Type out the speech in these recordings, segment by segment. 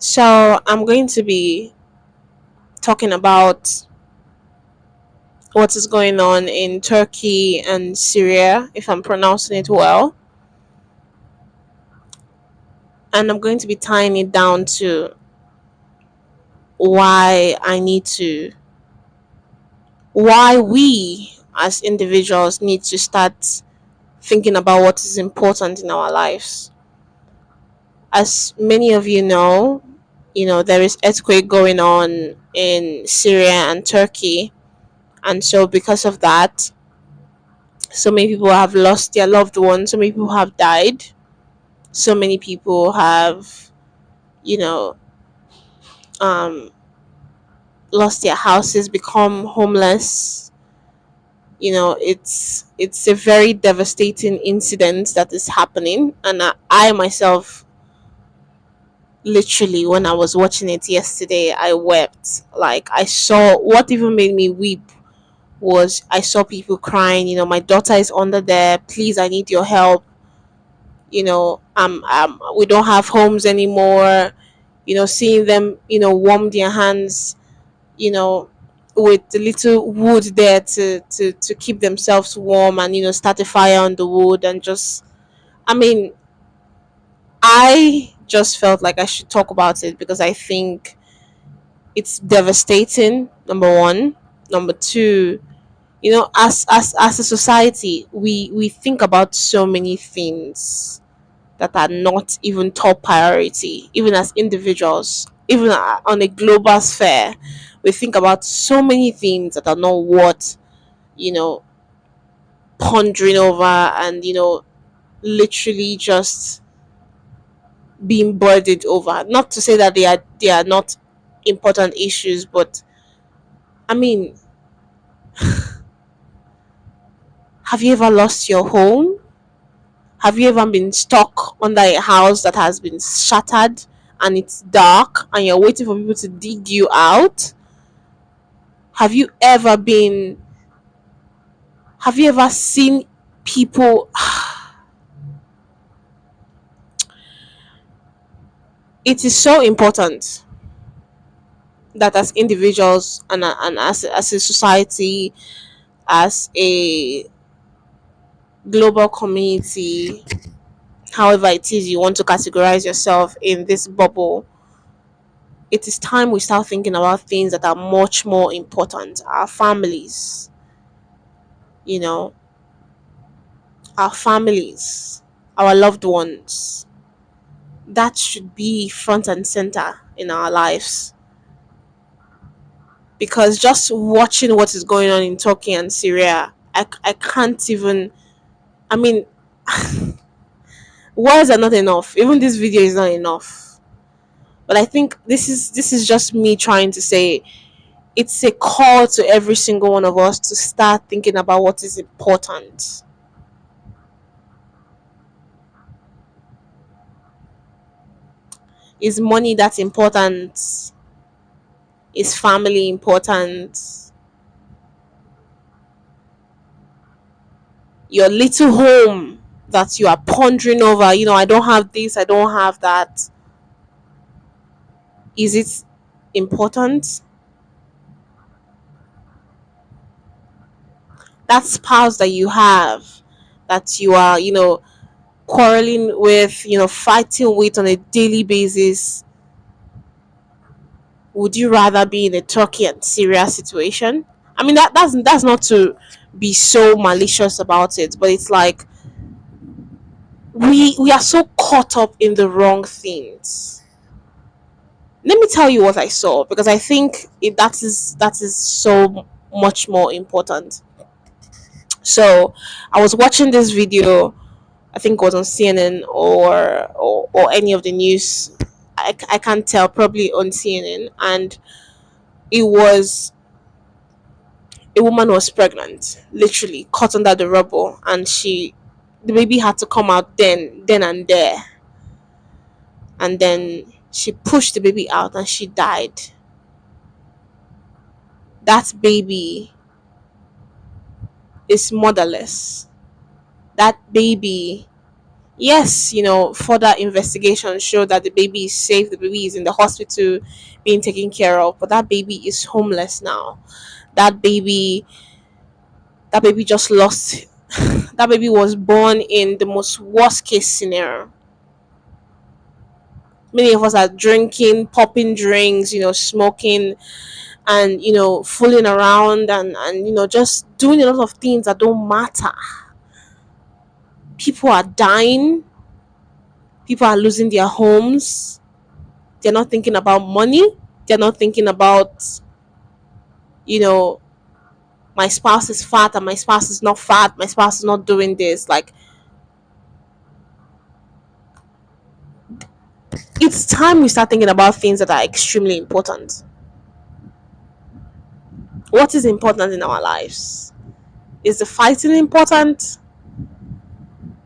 So, I'm going to be talking about what is going on in Turkey and Syria, if I'm pronouncing it well. And I'm going to be tying it down to why I need to, why we as individuals need to start thinking about what is important in our lives. As many of there is earthquake going on in Syria and Turkey. And so because of that, so many people have lost their loved ones, so many people have died, so many people have, you know, um, lost their houses, become homeless. It's a very devastating incident that is happening, and I myself, literally, when I was watching it yesterday, I wept. Like, I saw what even made me weep was I saw people crying. My daughter is under there. Please, I need your help. We don't have homes anymore. Seeing them, warm their hands, you know, with the little wood there to keep themselves warm, and start a fire on the wood, and just, I mean, I just felt like I should talk about it because I think it's devastating. Number one. Number two, as a society, we think about so many things that are not even top priority, even as individuals, even on a global sphere. We think about so many things that are not worth, you know, pondering over, and, literally just being burdened over. Not to say that they are not important issues, but I mean, have you ever lost your home? Have you ever been stuck under a house that has been shattered and it's dark and you're waiting for people to dig you out? Have you ever been have you ever seen people? It is so important that as individuals, and as a society, as a global community, however it is you want to categorize yourself in this bubble, it is time we start thinking about things that are much more important. Our families, you know, our families, our loved ones. That should be front and center in our lives. Because just watching what is going on in Turkey and Syria, I can't even. I mean, words are not enough. Even this video is not enough. But I think this is just me trying to say it's a call to every single one of us to start thinking about what is important. Is money that important? Is family important? Your little home that you are pondering over, I don't have this, I don't have that. Is it important? That spouse that you have, that you are, quarreling with, fighting with on a daily basis, would you rather be in a Turkey and Syria situation? I mean, that's not to be so malicious about it, but it's like we are so caught up in the wrong things. Let me tell you what I saw, because I think that is so much more important. So I was watching this video. I think it was on CNN or any of the news. I can't tell. Probably on CNN, and it was a woman was pregnant, literally caught under the rubble, and the baby had to come out then and there, and then she pushed the baby out and she died. That baby is motherless. That baby Yes, further investigation showed that the baby is safe, the baby is in the hospital being taken care of, but that baby is homeless now. That baby that baby just lost that baby was born in the most worst case scenario. Many of us are drinking, popping drinks, smoking, and fooling around, and just doing a lot of things that don't matter. People are dying, people are losing their homes. They're not thinking about money. They're not thinking about, you know my spouse is fat and my spouse is not fat, my spouse is not doing this. Like, it's time we start thinking about things that are extremely important. What is important in our lives? Is the fighting important?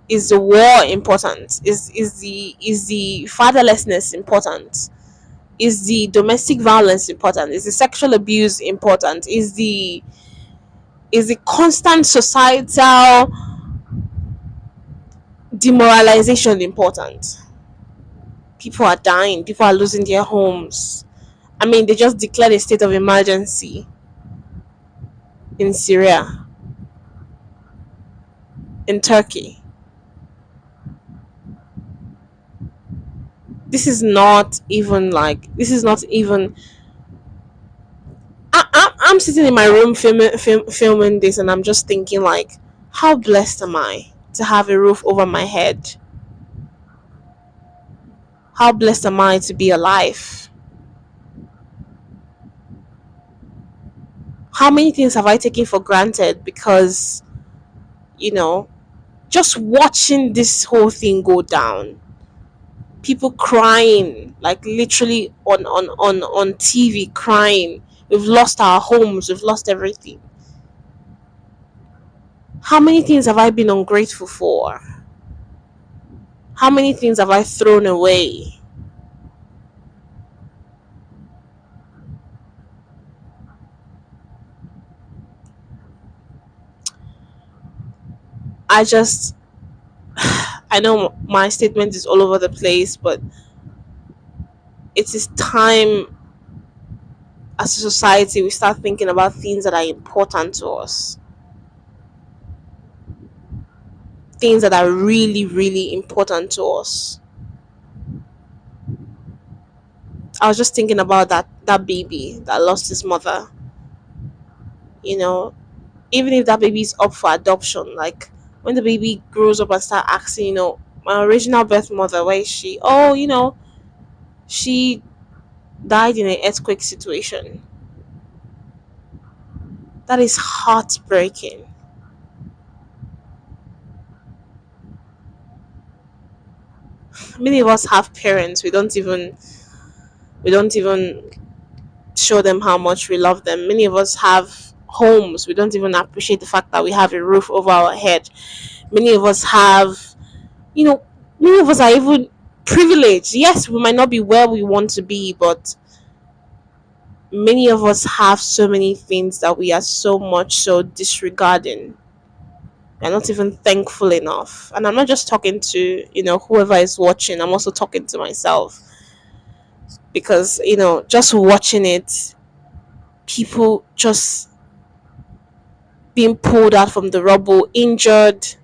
Is the war important? Is the fatherlessness important? Is the domestic violence important? Is the sexual abuse important? Is the constant societal demoralization important? People are dying, people are losing their homes. I mean, they just declared a state of emergency in Syria, in Turkey. This is not even. I'm sitting in my room filming this, and I'm just thinking, like, how blessed am I to have a roof over my head? How blessed am I to be alive? How many things have I taken for granted because, you know, just watching this whole thing go down, people crying, like literally on TV crying. We've lost our homes, we've lost everything. How many things have I been ungrateful for? How many things have I thrown away? I just, I know my statement is all over the place, but it is time as a society we start thinking about things that are important to us, things that are really, really important to us. I was just thinking about that baby that lost his mother. You know, even if that baby is up for adoption, like when the baby grows up and start asking, my original birth mother, where is she? Oh, she died in an earthquake situation. That is heartbreaking. Many of us have parents, we don't even show them how much we love them. Many of us have homes, we don't even appreciate the fact that we have a roof over our head. Many of us have, you know many of us are even privileged. Yes, we might not be where we want to be, but many of us have so many things that we are so much so disregarding. We're not even thankful enough. And I'm not just talking to, whoever is watching, I'm also talking to myself. Because, just watching it, people just being pulled out from the rubble, injured.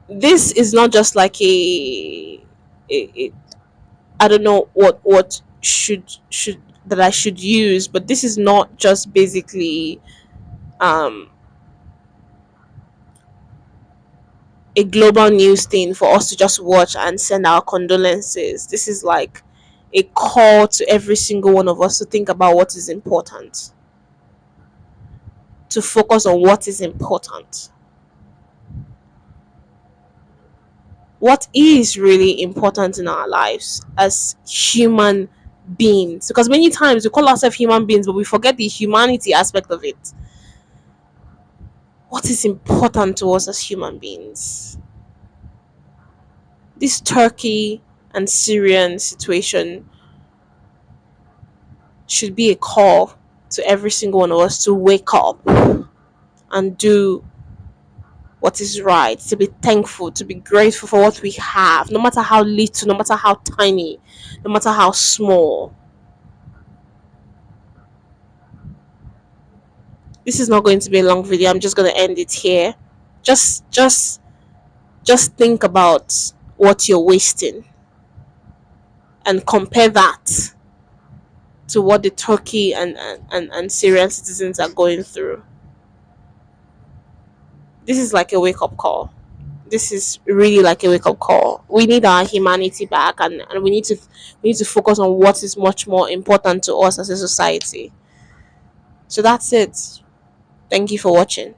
This is not just like a I don't know what should that I should use, but this is not just basically um a global news thing for us to just watch and send our condolences. This is like a call to every single one of us to think about what is important, to focus on what is important. What is really important in our lives as human beings? Because many times we call ourselves human beings, but we forget the humanity aspect of it. What is important to us as human beings? This Turkey and Syrian situation should be a call. to every single one of us to wake up and do what is right, to be thankful, to be grateful for what we have, no matter how little, no matter how tiny, no matter how small. This is not going to be a long video. I'm just going to end it here. Just just just think about what you're wasting and compare that to what the Turkey and Syrian citizens are going through. This is like a wake up call. This is really like a wake up call. We need our humanity back, and we need to focus on what is much more important to us as a society. So that's it. Thank you for watching.